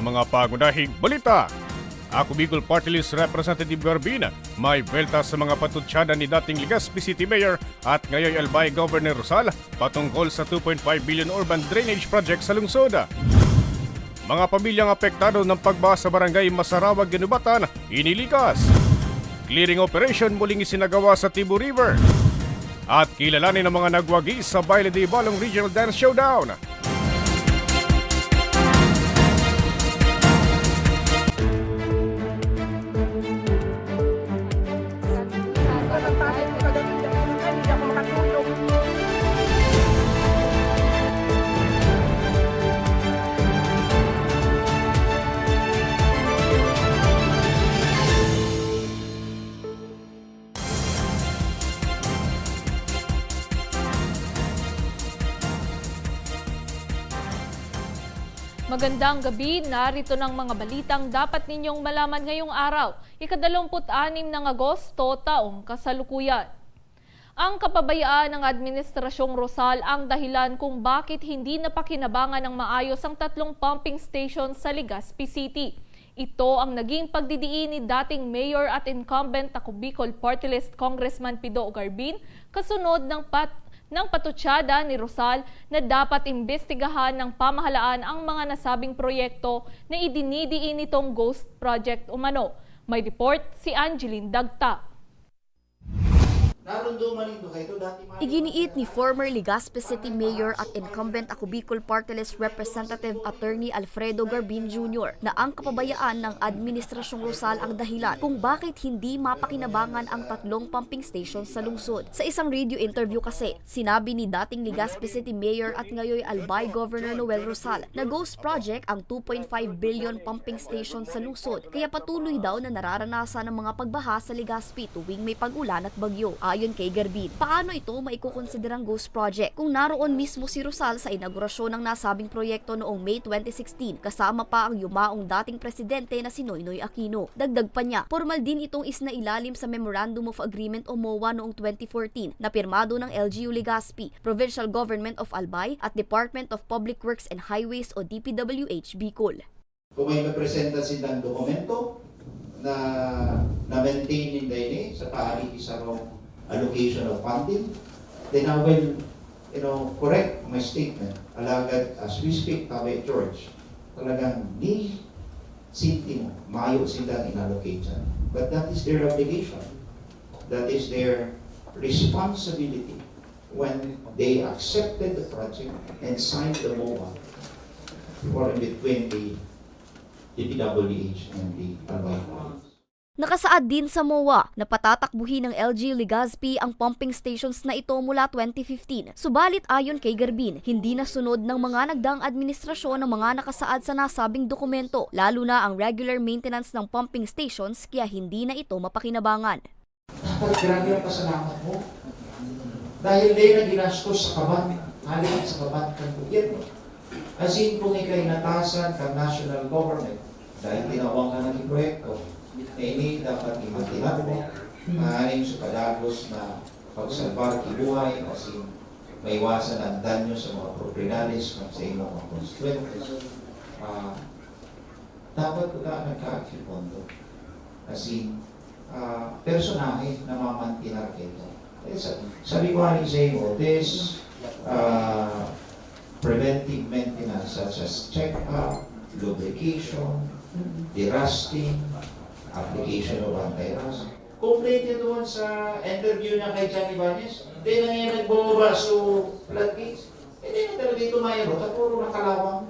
Sa mga pagunahing balita, ako Bicol Party List Representative Garbin, may belta sa mga patutsada ni dating Legazpi City Mayor at ngayon Albay Governor Rosal patungkol sa 2.5 billion urban drainage project sa lungsod. Mga pamilyang apektado ng pagbaha sa barangay Masarawag, Ginubatan, inilikas. Clearing operation muling isinagawa sa Tibu River. At kilalanin ng mga nagwagi sa Baile de Balong Regional Dance Showdown. Magandang gabi, narito ng mga balitang dapat ninyong malaman ngayong araw, ika-26 ng Agosto, taong kasalukuyan. Ang kapabayaan ng Administrasyong Rosal ang dahilan kung bakit hindi napakinabangan ng maayos ang 3 pumping station sa Legazpi City. Ito ang naging pagdidiin ni dating Mayor at incumbent ako Bicol Party List Congressman Pido Garbin kasunod ng patutsada ni Rosal na dapat imbestigahan ng pamahalaan ang mga nasabing proyekto na idinidiin nitong ghost project umano. May report si Angeline Dagta. Iginiit ni former Legazpi City Mayor at incumbent ako Bicol Party List Representative Attorney Alfredo Garbin Jr. na ang kapabayaan ng Administrasyong Rosal ang dahilan kung bakit hindi mapakinabangan ang 3 pumping stations sa lungsod. Sa isang radio interview kasi, sinabi ni dating Legazpi City Mayor at ngayon Albay Governor Noel Rosal na ghost project ang 2.5 billion pumping station sa lungsod kaya patuloy daw na nararanasan ng mga pagbaha sa Legazpi tuwing may pag-ulan at bagyo. Ayon kay Garbin, paano ito maikukonsiderang ghost project kung naroon mismo si Rosal sa inaugurasyon ng nasabing proyekto noong May 2016 kasama pa ang yumaong dating presidente na si Noynoy Aquino. Dagdag pa niya, formal din itong isinailalim sa Memorandum of Agreement o MOA noong 2014 na pirmado ng LGU Legazpi, Provincial Government of Albay at Department of Public Works and Highways o DPWH Bicol. Kung may mapresenta silang dokumento na maintain in the sa paari isang allocation of funding, then I will, correct my statement. Alagad, as we speak, Tabe George, talagang ni sintimo, mayo silang inallocate dyan. But that is their obligation. That is their responsibility when they accepted the project and signed the MOA for between the DPWH and the Albay. Nakasaad din sa MOA na patatakbuhin ng LGU Legazpi ang pumping stations na ito mula 2015. Subalit ayon kay Garbin, hindi nasunod ng mga nagdaang administrasyon ng mga nakasaad sa nasabing dokumento, lalo na ang regular maintenance ng pumping stations kaya hindi na ito mapakinabangan. Dapat grabe ang pasalamat mo. Dahil din na ginastos sa kaban, halin sa kaban ng gobyerno. As in kung ikay natasan ng national government, dahil tinawang ka ng proyekto, ini dapat imatinag mo, maaaring sa kadagos na pagsalbar kibuhay kasi maiwasan ang danyo sa mga proprietaries ng sa imong mga constituents. Dapat ko ka nagka-akipondo kasi personahe na mamantinar ito. Sabi ko sa imo, this preventive maintenance such as check-up, lubrication, derusting, application of anti-rust. Complete doon sa interview niya kay Johnny Banes. Hindi na ngayon nagbumaba sa floodgates. Hindi na talaga ito mayroon. At puro nakalawang.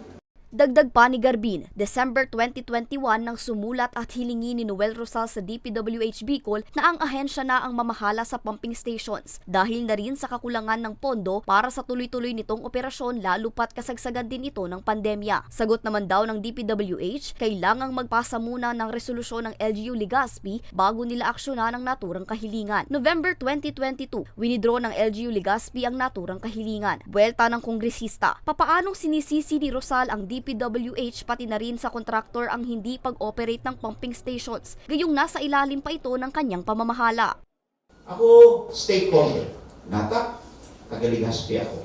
Dagdag pa ni Garbin, December 2021 nang sumulat at hilingin ni Noel Rosal sa DPWH Bicol na ang ahensya na ang mamahala sa pumping stations dahil na rin sa kakulangan ng pondo para sa tuloy-tuloy nitong operasyon lalo pat kasagsagan din ito ng pandemya. Sagot naman daw ng DPWH, kailangang magpasa muna ng resolusyon ng LGU Legazpi bago nila aksyonan ang naturang kahilingan. November 2022, winidraw ng LGU Legazpi ang naturang kahilingan. Buwelta ng kongresista, papaanong sinisisi ni Rosal ang DPWH pati na rin sa kontraktor ang hindi pag-operate ng pumping stations, gayong nasa ilalim pa ito ng kanyang pamamahala. Ako, stakeholder. Nata, taga-Legazpi ako.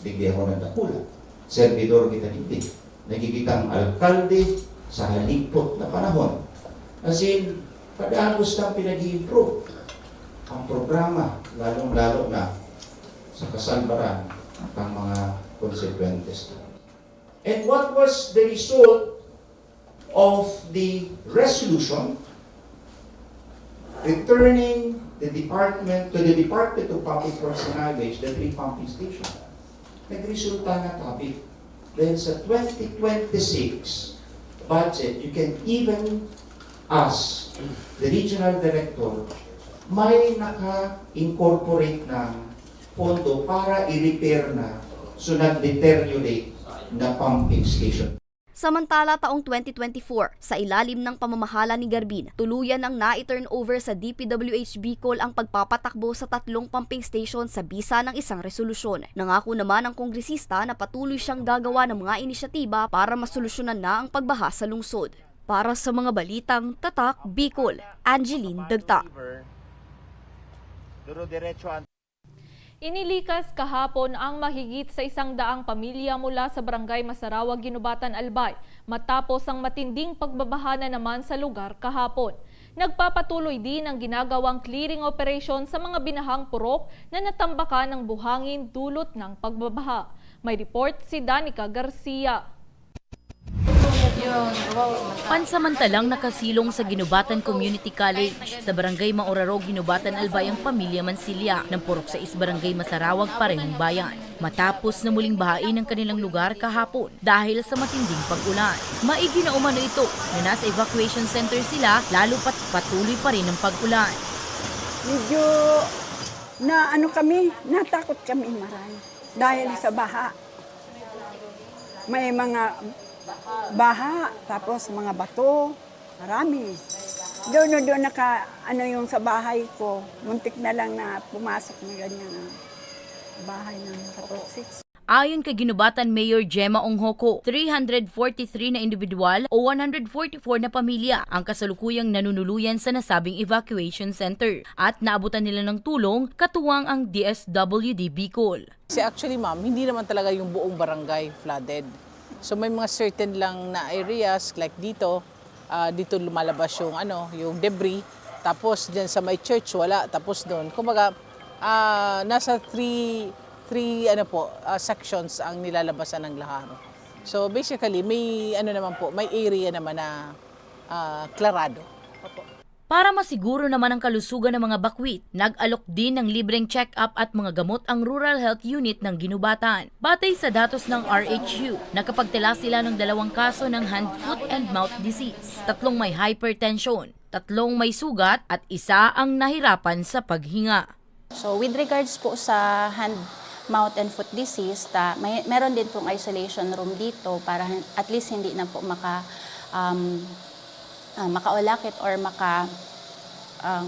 Bigdi ako ng dakula. Servidor kita hindi. Nagkikita ang alkalde, sa halipot na panahon. As in, pag-agos na pinag-i-improve ang programa, lalong-lalo na sa kasalbaran ng mga consequences. And what was the result of the resolution returning the Department of Public Works and Highways, the 3 pumping station? Nagresulta na topic. Dahil sa 2026 budget, you can even ask the regional director, may naka-incorporate ng pondo para i-repair na so nag-deteriorate na pumping station. Samantala taong 2024, sa ilalim ng pamamahala ni Garbin, tuluyan ang na-turnover sa DPWH Bicol ang pagpapatakbo sa 3 pumping station sa bisa ng isang resolusyon. Nangako naman ang kongresista na patuloy siyang gagawa ng mga inisyatiba para masolusyonan na ang pagbaha sa lungsod. Para sa mga balitang Tatak Bicol, Angeline Dagta. Inilikas kahapon ang mahigit sa 100 pamilya mula sa Barangay Masarawag, Ginubatan, Albay matapos ang matinding pagbabaha na naman sa lugar kahapon. Nagpapatuloy din ang ginagawang clearing operation sa mga binahang purok na natambakan ng buhangin dulot ng pagbabaha. May report si Danica Garcia. Pansamantalang nakasilong sa Ginubatan Community College sa Barangay Mauraro, Ginubatan, Albay ang pamilya Mansilya ng Purok 6 Barangay Masarawag, Parehong Bayan. Matapos na muling bahain ang kanilang lugar kahapon dahil sa matinding pag-ulan. Maigi na umano ito na nasa evacuation center sila lalo pat patuloy pa rin ang pag-ulan. Medyo natakot kami marami dahil sa baha. May mga baha, tapos mga bato, marami. Doon yung sa bahay ko, muntik na lang na pumasok na ganyan ang bahay ng Purok 6. Ayon kay Ginubatan Mayor Gemma Onghoko, 343 na individual o 144 na pamilya ang kasalukuyang nanunuluyan sa nasabing evacuation center at naabutan nila ng tulong katuwang ang DSWD Bicol. Actually ma'am, hindi naman talaga yung buong barangay flooded. So may mga certain lang na areas like dito, dito lumalabas yung debris. Tapos diyan sa may church wala, tapos doon. Kumbaga nasa three sections ang nilalabasan ng laharo. So basically may may area naman na klarado. Para masiguro naman ang kalusugan ng mga bakwit, nag-alok din ng libreng check-up at mga gamot ang Rural Health Unit ng Ginubatan. Batay sa datos ng RHU, nakapagtala sila ng 2 kaso ng hand, foot, and mouth disease, 3 may hypertension, 3 may sugat at 1 ang nahirapan sa paghinga. So with regards po sa hand, mouth, and foot disease, meron din pong isolation room dito para at least hindi na po makaulakit or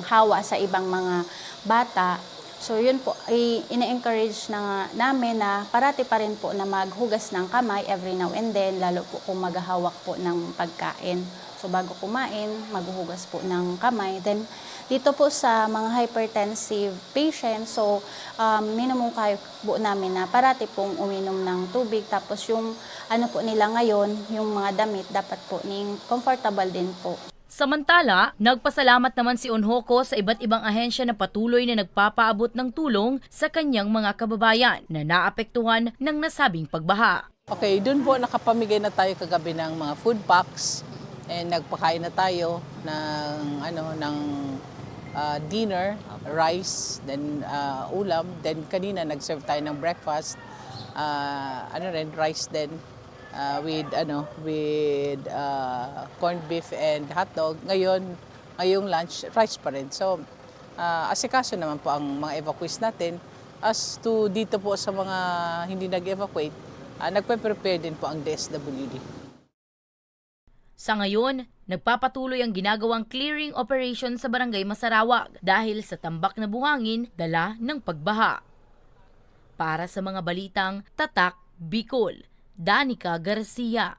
hawa sa ibang mga bata. So yun po, ina-encourage namin na parati pa rin po na maghugas ng kamay every now and then, lalo po kung maghahawak po ng pagkain. So bago kumain, maghuhugas po ng kamay. Then dito po sa mga hypertensive patients, so minumungkahi po namin na parati pong uminom ng tubig. Tapos yung po nila ngayon, yung mga damit, dapat po comfortable din po. Samantala, nagpasalamat naman si Onghoko sa iba't ibang ahensya na patuloy na nagpapaabot ng tulong sa kanyang mga kababayan na naapektuhan ng nasabing pagbaha. Okay, dun po nakapamigay na tayo kagabi ng mga food packs and nagpakain na tayo ng dinner, rice, then ulam, then kanina nag-serve tayo ng breakfast, rice then with corned beef and hotdog. Ngayong lunch, rice pa rin. So asikaso naman po ang mga evacuees natin. As to dito po sa mga hindi nag-evacuate, nagpe-prepare din po ang DSWD. Sa ngayon, nagpapatuloy ang ginagawang clearing operation sa Barangay Masarawag dahil sa tambak na buhangin dala ng pagbaha. Para sa mga balitang Tatak Bicol, Danica Garcia.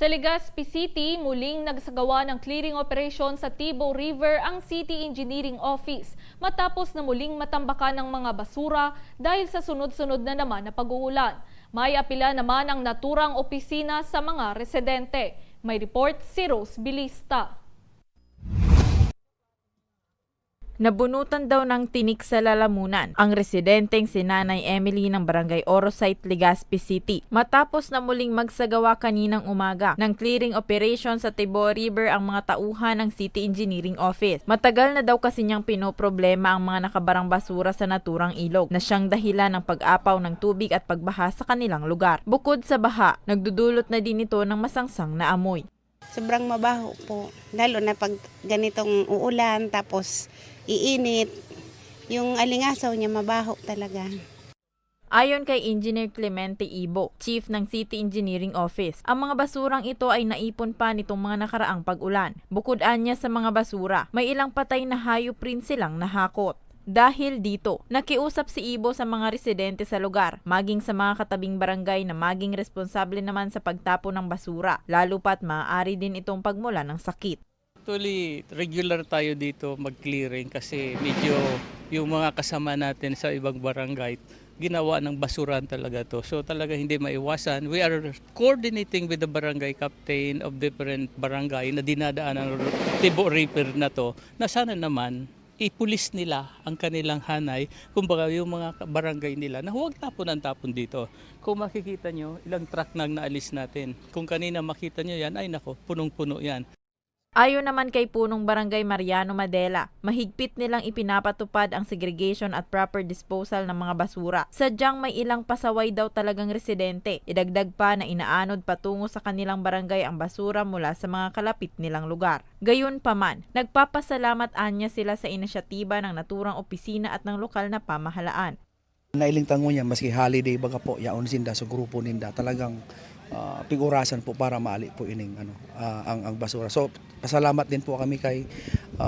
Sa Legazpi City, muling nagsagawa ng clearing operation sa Tibo River ang City Engineering Office matapos na muling matambakan ng mga basura dahil sa sunod-sunod na naman na pag-uulan. May apila naman ang naturang opisina sa mga residente. May report si Rose Bilista. Nabunutan daw ng tinik sa lalamunan ang residenteng si Nanay Emily ng Barangay Orosite, Legazpi City matapos na muling magsagawa kaninang umaga ng clearing operation sa Tibo River ang mga tauhan ng City Engineering Office. Matagal na daw kasi niyang pinoproblema ang mga nakabarang basura sa naturang ilog na siyang dahilan ng pag-apaw ng tubig at pagbaha sa kanilang lugar. Bukod sa baha, nagdudulot na din ito ng masangsang na amoy. Sobrang mabaho po, lalo na pag ganitong uulan tapos iinit, yung alingasaw niya mabaho talaga. Ayon kay Engineer Clemente Ibo, Chief ng City Engineering Office, ang mga basurang ito ay naipon pa nitong mga nakaraang pag-ulan. Bukod anya sa mga basura, may ilang patay na hayop rin silang nahakot. Dahil dito, nakiusap si Ibo sa mga residente sa lugar, maging sa mga katabing barangay na maging responsable naman sa pagtapon ng basura, lalo pat maaari din itong pagmula ng sakit. Actually, regular tayo dito mag-clearing kasi medyo yung mga kasama natin sa ibang barangay, ginawa ng basuran talaga to. So talaga hindi maiwasan. We are coordinating with the barangay captain of different barangay na dinadaan ng Tibo River na to, na sana naman ipulis nila ang kanilang hanay, kumbaga yung mga barangay nila na huwag tapon ang tapon dito. Kung makikita nyo, ilang truck nang naalis natin. Kung kanina makita nyo yan, ay nako, punong-puno yan. Ayon naman kay punong barangay Mariano Madela, mahigpit nilang ipinapatupad ang segregation at proper disposal ng mga basura. Sadyang may ilang pasaway daw talagang residente. Idagdag pa na inaanod patungo sa kanilang barangay ang basura mula sa mga kalapit nilang lugar. Gayunpaman, nagpapasalamat anya sila sa inisyatiba ng naturang opisina at ng lokal na pamahalaan. Nailingtan mo niya maski holiday baga po yaon sinda sa grupo ninda talagang pigurasan po para maali po ining ang basura. So pasalamat din po kami kay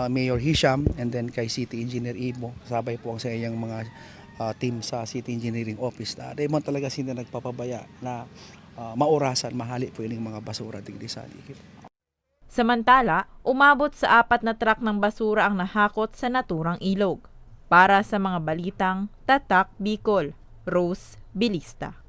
Mayor Hisham and then kay City Engineer Ibo. Sabay po ang sa iyang mga team sa City Engineering Office na dahil man talaga sila nagpapabaya na maurasan mahali po ining mga basura digdi sa likod. Samantala, umabot sa 4 na truck ng basura ang nahakot sa naturang ilog. Para sa mga balitang Tatak Bicol, Rose Bilista.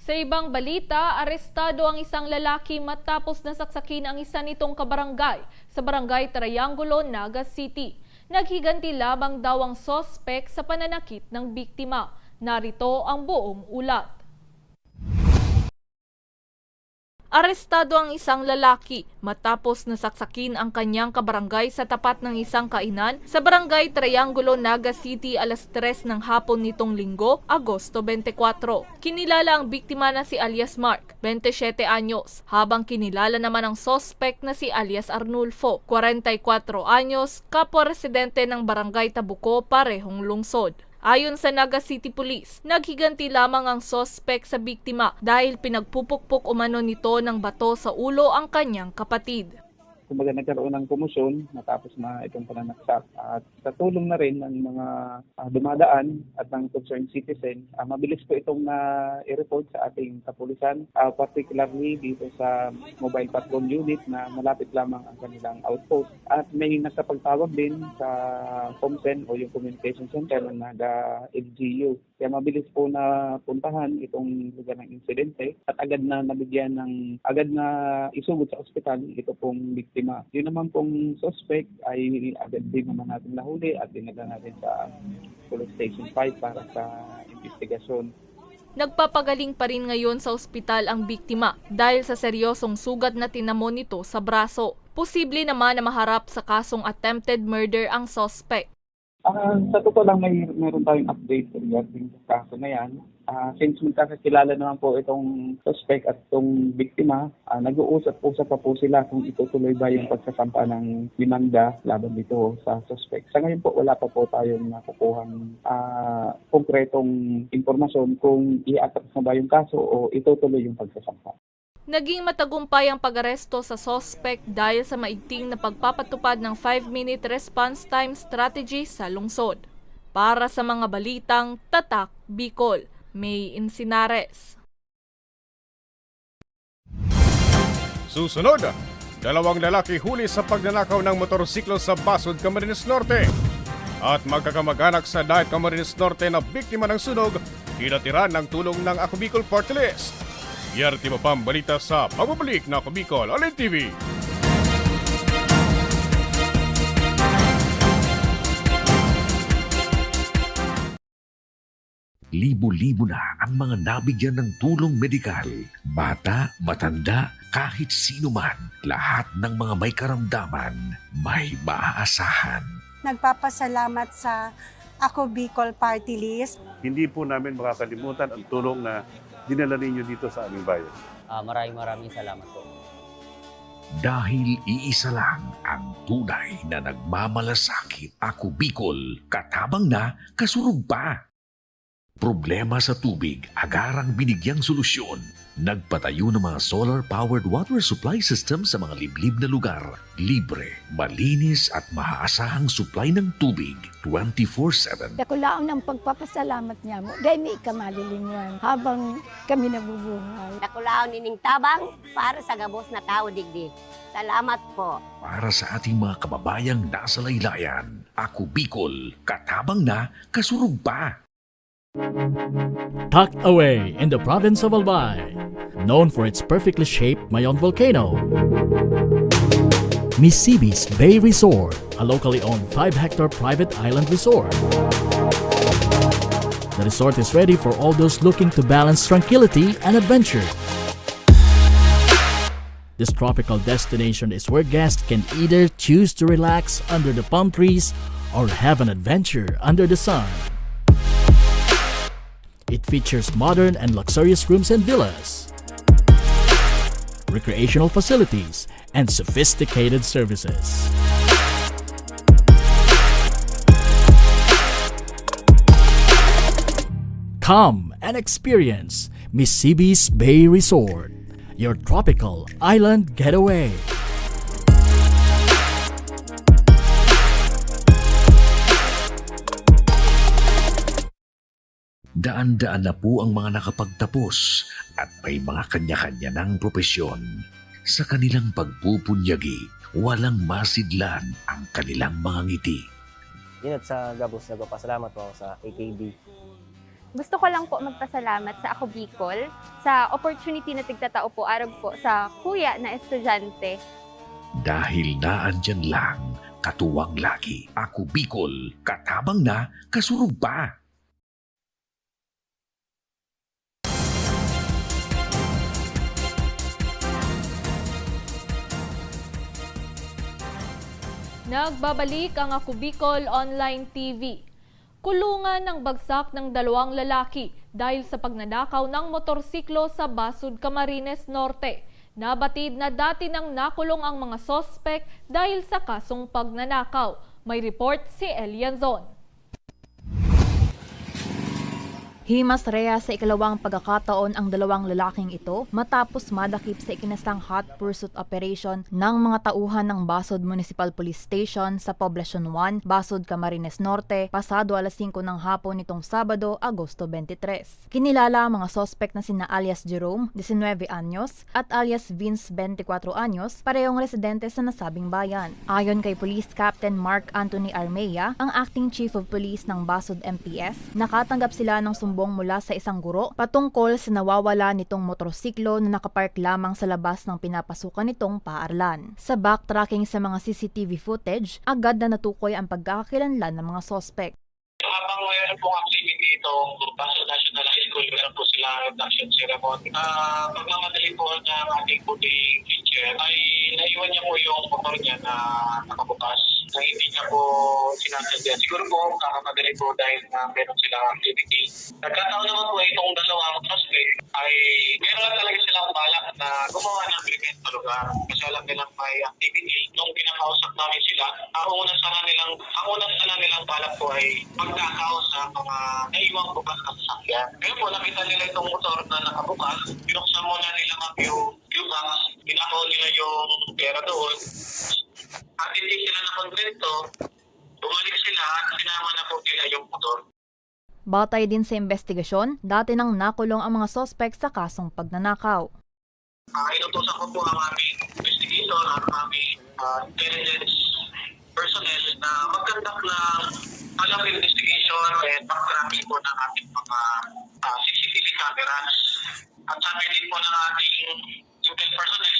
Sa ibang balita, arestado ang isang lalaki matapos nasaksakin ang isa nitong kabarangay sa Barangay Triangulo, Naga City. Naghiganti lamang daw ang sospek sa pananakit ng biktima. Narito ang buong ulat. Arestado ang isang lalaki matapos nasaksakin ang kanyang kabarangay sa tapat ng isang kainan sa Barangay Triangulo, Naga City alas 3 ng hapon nitong Linggo, Agosto 24. Kinilala ang biktima na si alias Mark, 27 anyos, habang kinilala naman ang sospek na si alias Arnulfo, 44 anyos, kapwa residente ng Barangay Tabuco, parehong lungsod. Ayon sa Naga City Police, naghiganti lamang ang sospek sa biktima dahil pinagpupukpok umano nito ng bato sa ulo ang kanyang kapatid. Kumbaga nagkaroon ng komosyon natapos na itong pananaksak at sa tulong na rin ng mga dumadaan at ng concerned citizen, mabilis po itong i-report sa ating kapulisan, particularly dito sa mobile patrol unit na malapit lamang ang kanilang outpost. At may nakapagtawag din sa COMCEN o yung Communication Center ng Naga LGU. Kaya mabilis po na puntahan itong lugar ng insidente at agad na isugod sa ospital ito pong biktima. Yun naman pong suspect ay agad din naman natin nahuli at dinala natin sa Police Station 5 para sa investigasyon. Nagpapagaling pa rin ngayon sa ospital ang biktima dahil sa seryosong sugat na tinamo nito sa braso. Posible naman na maharap sa kasong attempted murder ang suspect. Sa totoo lang meron tayong update regarding sa kaso na yan. Since magkakakilala naman po itong suspect at itong biktima, nag-uusap-usap pa po sila kung itutuloy ba yung pagsasampa ng demanda laban dito sa suspect. Sa ngayon po wala pa po tayong nakukuhang konkretong impormasyon kung i-attract na ba yung kaso o itutuloy yung pagsasampa. Naging matagumpay ang pag-aresto sa suspect dahil sa maigting na pagpapatupad ng 5-minute response time strategy sa lungsod. Para sa mga balitang Tatak Bicol, May Insinares. Susunod, 2 lalaki huli sa pagnanakaw ng motorsiklo sa Basud, Camarines Norte. At magkakamag-anak sa Dahit Camarines Norte na biktima ng sunog, tinatiran ng tulong ng Ako Bicol Party List. Yarti mo pang balita sa pagbabalik na Ako Bicol Online TV. Libo-libo na ang mga nabigyan ng tulong medikal. Bata, matanda, kahit sino man, lahat ng mga may karamdaman, may maaasahan. Nagpapasalamat sa Ako Bicol Party List. Hindi po namin makakalimutan ang tulong na dinala ninyo dito sa aming bayan. Maraming salamat po. Dahil iisa lang ang tunay na nagmamalasakit. Ako Bicol, katabang na, kasurog pa. Problema sa tubig, agarang binigyang solusyon. Nagpatayo ng mga solar-powered water supply system sa mga liblib na lugar. Libre, malinis at maaasahang supply ng tubig 24/7. Dako laon ng pagpapasalamat niya mo. Dahil may kamalilingan habang kami nabubuhay. Nakulaon nining tabang para sa gabos na tao digdig. Salamat po. Para sa ating mga kababayang nasa laylayan, Ako Bicol, katabang na, kasurog pa. Tucked away in the province of Albay, known for its perfectly shaped Mayon volcano, Misibis Bay Resort, a locally owned 5-hectare private island resort. The resort is ready for all those looking to balance tranquility and adventure. This tropical destination is where guests can either choose to relax under the palm trees or have an adventure under the sun. It features modern and luxurious rooms and villas, recreational facilities, and sophisticated services. Come and experience Misibis Bay Resort, your tropical island getaway. Daan-daan na po ang mga nakapagtapos at may mga kanya-kanya ng propesyon. Sa kanilang pagpupunyagi, walang masidlan ang kanilang mga ngiti. Yun at sa Gabos, nagpapasalamat po ako sa AKB. Gusto ko lang po magpasalamat sa Ako Bicol sa opportunity na tigtatao po arag po sa kuya na estudyante. Dahil naandyan lang, katuwang lagi, Ako Bicol, katabang na, kasurog pa. Nagbabalik ang Ako Bicol Online TV. Kulungan ng bagsak ng 2 lalaki dahil sa pagnanakaw ng motorsiklo sa Basud, Camarines Norte. Nabatid na dati nang nakulong ang mga sospek dahil sa kasong pagnanakaw. May report si Elianzon. Himas rea sa ikalawang pagkakataon ang 2 lalaking ito matapos madakip sa ikinasang hot pursuit operation ng mga tauhan ng Basud Municipal Police Station sa Poblacion 1, Basud, Camarines Norte, pasado alas 5 ng hapon nitong Sabado, Agosto 23. Kinilala ang mga sospek na sina alias Jerome, 19 anyos, at alias Vince, 24 anyos, parehong residente sa nasabing bayan. Ayon kay Police Captain Mark Anthony Armea, ang Acting Chief of Police ng Basud MPS, nakatanggap sila ng mula sa isang guro patungkol sa nawawala nitong motorsiklo na nakapark lamang sa labas ng pinapasukan nitong paaralan. Sa backtracking sa mga CCTV footage, agad na natukoy ang pagkakakilanlan ng mga sospek. Habang mayroon pong activity itong Basud National High School, meron po sila induction ceremony. Pagmamadali po ng ating puting teacher ay naiwan niya po yung motor niya na nakabukas na hindi niya po sinasadya. Siguro po kakamadali po dahil na meron silang activity. Nagkataon naman po itong 2 suspect ay meron lang talaga silang balak na gumawa ng krimen sa lugar. Kasi alam nilang may activity. Nung pinakausap namin sila, ang unang sana nilang balak po ay pagkakaw sa mga naiwang bukas na sasakyan. Ngayon po, nakita nila itong motor na nakabukas. Binuksan muna nila yung Batay din sa investigasyon, dati nang nakulong ang mga sospek sa kasong pagnanakaw. Inutusan ko po ang aming investigator at aming intelligence personnel na mag-conduct ng alam investigation and backtracking po ng ating mga CCTV cameras. At sabi din po ng ating intel personnel,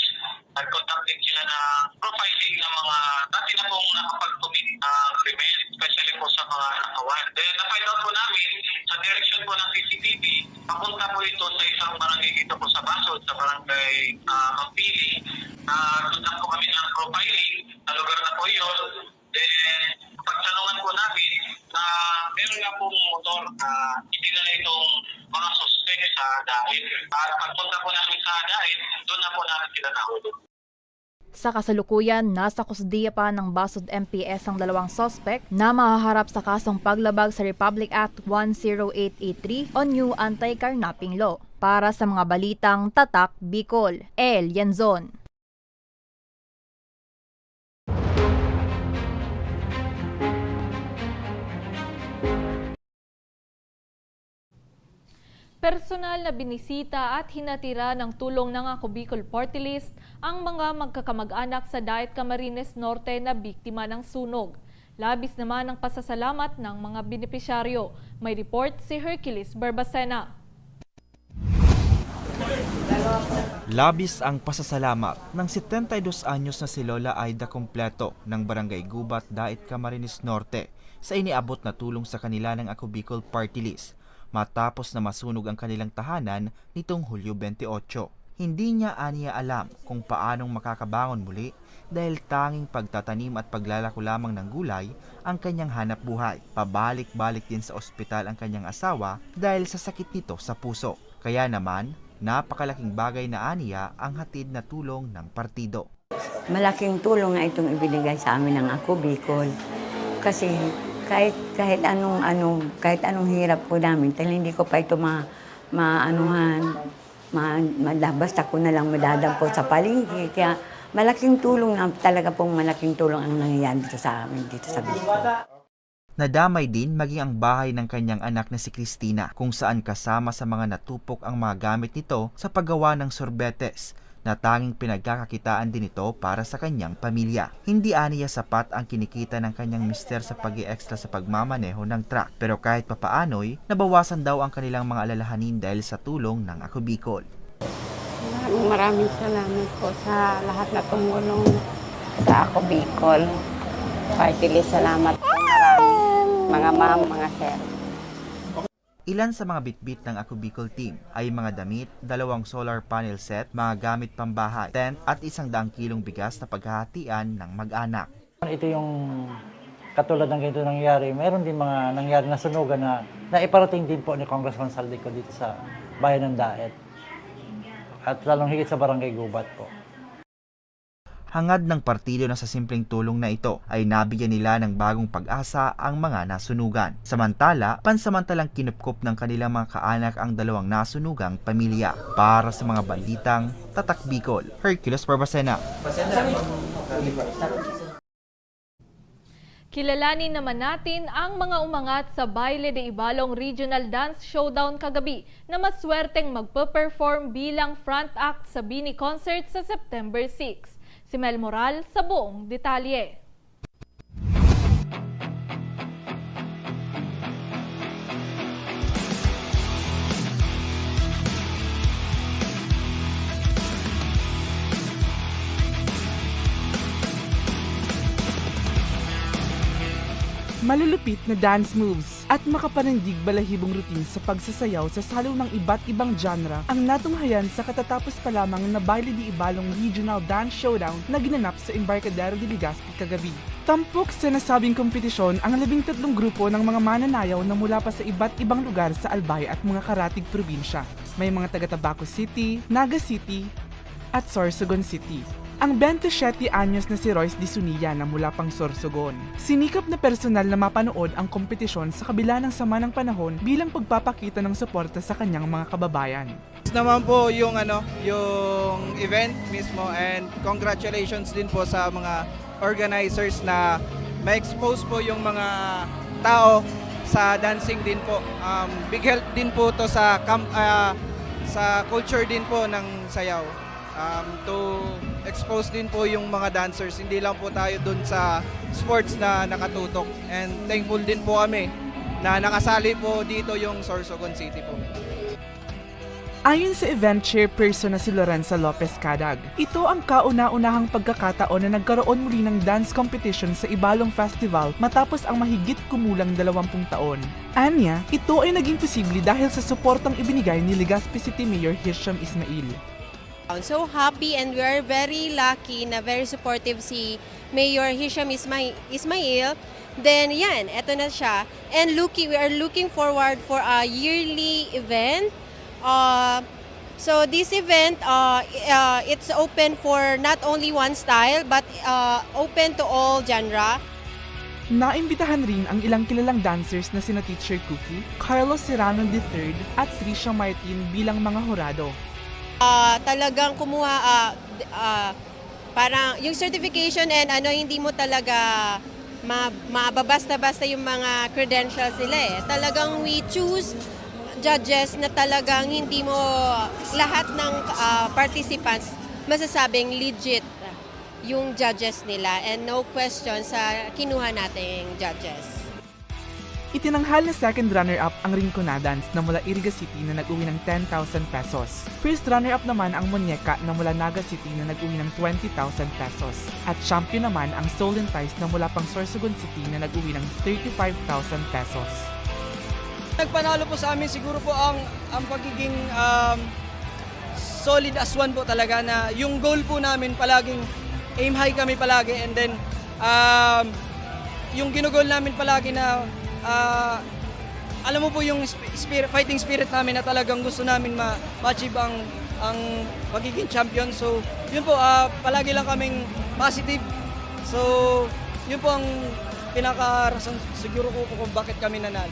nag-conduct din sila ng profiling ng mga dati na pong nakapag-commit krimen, especially po sa mga nakawan. Then na-find out po namin sa direction po ng CCTV, papunta po ito sa isang barangay dito po sa Basod, sa barangay Mampili. Conduct po kami ng profiling, na lugar na po yun. Then pagtanungan po namin na meron nga pong motor na itinala itong mga suspect sa dahil. At pagpunta po namin sa dahil, doon na po namin sila nahulog. Sa kasalukuyan, nasa kusdiya pa ng Basod MPS ang dalawang sospek na mahaharap sa kasong paglabag sa Republic Act 10883 o New Anti-Carnapping Law. Para sa mga balitang Tatak Bicol, El Yanzon. Personal na binisita at hinatira ng tulong ng Ako Bicol Party List ang mga magkakamag-anak sa Daet Camarines Norte na biktima ng sunog. Labis naman ang pasasalamat ng mga benepisyaryo. May report si Hercules Barbacena. Labis ang pasasalamat ng 72 anyos na si Lola Aida Completo ng Barangay Gubat, Daet Camarines Norte sa iniabot na tulong sa kanila ng Ako Bicol Party List matapos na masunog ang kanilang tahanan nitong Hulyo 28. Hindi niya aniya alam kung paanong makakabangon muli dahil tanging pagtatanim at paglalako lamang ng gulay ang kanyang hanap buhay. Pabalik-balik din sa ospital ang kanyang asawa dahil sa sakit nito sa puso. Kaya naman, napakalaking bagay na aniya ang hatid na tulong ng partido. Malaking tulong na itong ibinigay sa amin ng Ako Bicol kasi kahit anong hirap po namin, dahil hindi ko pa ito basta ko na lang madadampo sa palengke. Kaya malaking tulong na talaga pong malaking tulong ang nangyayari dito sa amin, dito sa Bicol. Nadamay din maging ang bahay ng kanyang anak na si Cristina kung saan kasama sa mga natupok ang mga gamit nito sa paggawa ng sorbetes na tanging pinagkakakitaan din ito para sa kanyang pamilya. Hindi aniya sapat ang kinikita ng kanyang mister sa pag-i-extra sa pagmamaneho ng truck, pero kahit papaano'y nabawasan daw ang kanilang mga alalahanin dahil sa tulong ng Ako Bicol. Maraming salamat po sa lahat na tumulong sa Ako Bicol. Party list, salamat po marami. Mga ma'am, mga sir. Ilan sa mga bitbit ng Ako Bicol team ay mga damit, 2 solar panel set, mga gamit pambahay, tent at 100 kilong bigas na paghahatian ng mag-anak. Ito yung katulad ng ganito nangyari. Meron din mga nangyari na sunugan na iparating din po ni Congressman Saldico dito sa bayan ng Daet. At lalong higit sa Barangay Gubat po. Hangad ng partido na sa simpleng tulong na ito ay nabigyan nila ng bagong pag-asa ang mga nasunugan. Samantala, pansamantalang kinupkup ng kanilang mga kaanak ang 2 nasunugang pamilya. Para sa mga balitang Tatak Bicol, Hercules Barbacena. Kilalanin naman natin ang mga umangat sa Baile de Ibalong Regional Dance Showdown kagabi na maswerteng magpe-perform bilang front act sa Bini Concert sa September 6. Si Mel Moral sa buong detalye. Malulupit na dance moves at makapanandig balahibong routine sa pagsasayaw sa salo ng iba't ibang genre ang natunghayan sa katatapos pa lamang na Baile de Ibalong Regional Dance Showdown na ginanap sa Embarcadero de Legazpi kagabi. Tampok sa nasabing kompetisyon ang 13 grupo ng mga mananayaw na mula pa sa iba't ibang lugar sa Albay at mga karatig probinsya. May mga taga Tabaco City, Naga City at Sorsogon City. Ang 27 anyos na si Royce Di Zuniga na mula pang Sorsogon. Sinikap na personal na mapanood ang kompetisyon sa kabila ng sama ng panahon bilang pagpapakita ng suporta sa kanyang mga kababayan. Naman po yung event mismo, and congratulations din po sa mga organizers na ma-expose po yung mga tao sa dancing din po. Big help din po to sa culture din po ng sayaw. To expose din po yung mga dancers. Hindi lang po tayo dun sa sports na nakatutok. And thankful din po kami na nakasali po dito yung Sorsogon City po. Ayon sa event chairperson na si Lorenza Lopez Cadag, ito ang kauna-unahang pagkakataon na nagkaroon muli ng dance competition sa Ibalong Festival matapos ang mahigit kumulang 20 taon. Anya, ito ay naging posible dahil sa suportang ibinigay ni Legazpi City Mayor Hisham Ismail. I'm so happy and we are very lucky na very supportive si Mayor Hisham Ismail. Then yan, eto na siya. And we are looking forward for a yearly event. So this event, it's open for not only one style but open to all genre. Naimbitahan rin ang ilang kilalang dancers na sina Teacher Cookie, Carlos Serrano III at Trisha Martin bilang mga hurado. Talagang kumuha, parang yung certification and hindi mo talaga mababasta-basta yung mga credentials nila eh. Talagang we choose judges na talagang hindi mo lahat ng participants masasabing legit yung judges nila and no question sa kinuha nating judges. Itinanghal na second runner-up ang Rincona Dance na mula Iriga City na nag-uwi ng 10,000 pesos. First runner-up naman ang Muñeca na mula Naga City na nag-uwi ng 20,000 pesos. At champion naman ang Soul and Ties na mula pang Sorsogon City na nag-uwi ng 35,000 pesos. Nagpanalo po sa amin siguro po ang pagiging solid as one po talaga na yung goal po namin palaging aim high kami palagi and then yung ginugol namin palagi na alam mo po yung fighting spirit namin na talagang gusto namin ma-achieve ang pagiging champion. So yun po, palagi lang kaming positive. So yun po ang pinaka-rason siguro ko kung bakit kami nanalo.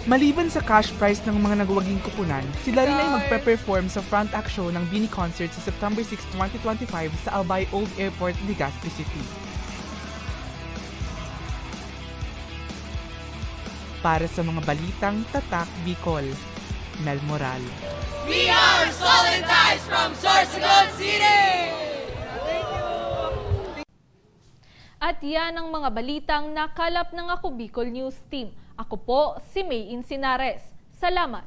Maliban sa cash prize ng mga nagwaging kupunan, sila rin ay magpe-perform sa front act show ng Bini Concert sa September 6, 2025 sa Albay Old Airport, Legazpi City. Para sa mga balitang Tatak Bicol, Mel Moral. We are Soul and Ties from Sorsogon City! At yan ang mga balitang nakalap ng Ako Bicol News Team. Ako po si May Insinares. Salamat!